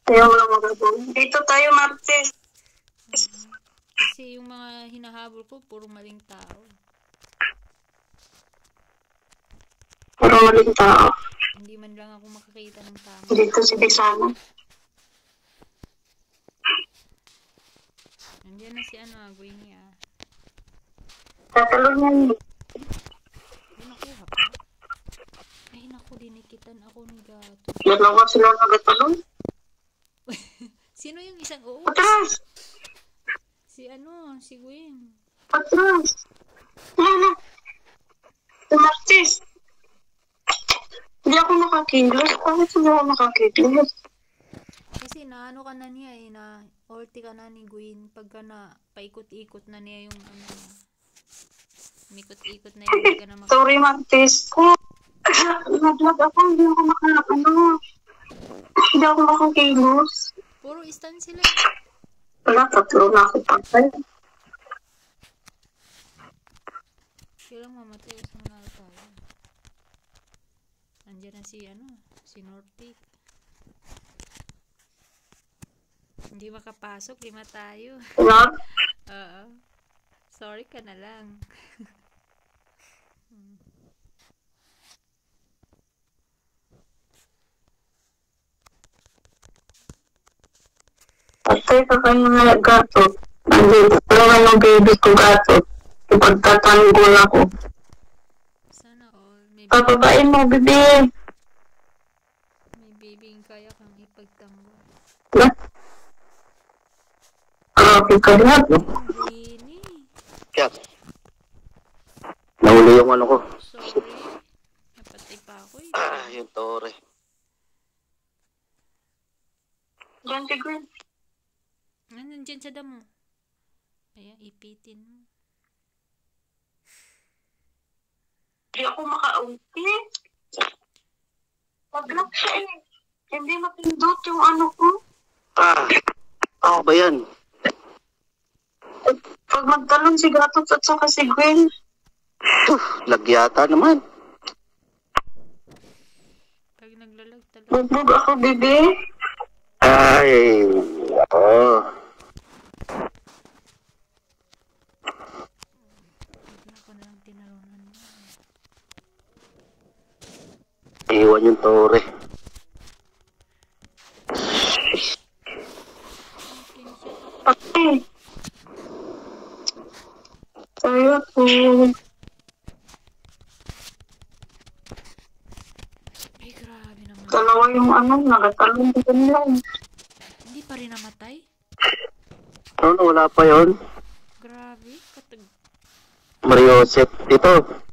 Ayaw lang magagawa. Dito tayo, Martes. Kasi yung mga hinahabol ko, puro maling tao. Puro maling tao. Hindi man lang ako makakita ng tama. Dito si Bisana. Nandiyan na si Gwenia. Tatalon yan. Ay, nakuha pa. Ay, naku, dinikitan ako ni Gato. Dalawa sila nagatalon. Sino yung isang Patras! Si Gwen. Patras! Lala! Si Martes! Hindi ako nakakilos. Bakit hindi ako nakakilos? Kasi naano ka na niya na ulti ka na ni Gwen pagka na paikot-ikot na niya yung mikot-ikot na yung hindi ka na Sorry, Martes. Naglag ako, hindi ako hindi ako makakilos. Puro stand sila. Wala, tatlo na ako patay. Kailang mamatay o sa manalo tayo. Andiyan na si Nortic. Hindi makapasok, 5 tayo. Wala? Oo. Sorry ka na lang. Patay ka kayo na Gato. Nandito lang ang baby ko, Gato. Ipagtatanggol ako. Sana all. Papabain mo, bebe. May baby kaya kang ipagtanggol. Pagkalat. Gini. Kaya, nahuli yung ano ko. Sorry. Napatay pa ako eh. Yung tore. Diyan si Gwen. Nandyan sa damo. Ayan, ipitin mo. Hindi ako maka-ulti. Pag-lock siya eh. Hindi mapindot yung ano ko. Ako ba yan? Pag magtalon si Gato at saka si Gwen. Lagyata naman. Pag naglalag talaga. Bugbog ako, bebe. Ay, ako. Bigla ko na lang tinalunan mo. Iwan yung tore. Patay. Tayo po. Ay, grabe naman. Dalawa yung nagatalon ko nila. Hindi pa rin namatay? Ano, wala pa yon. Grabe. Mariosep. Dito.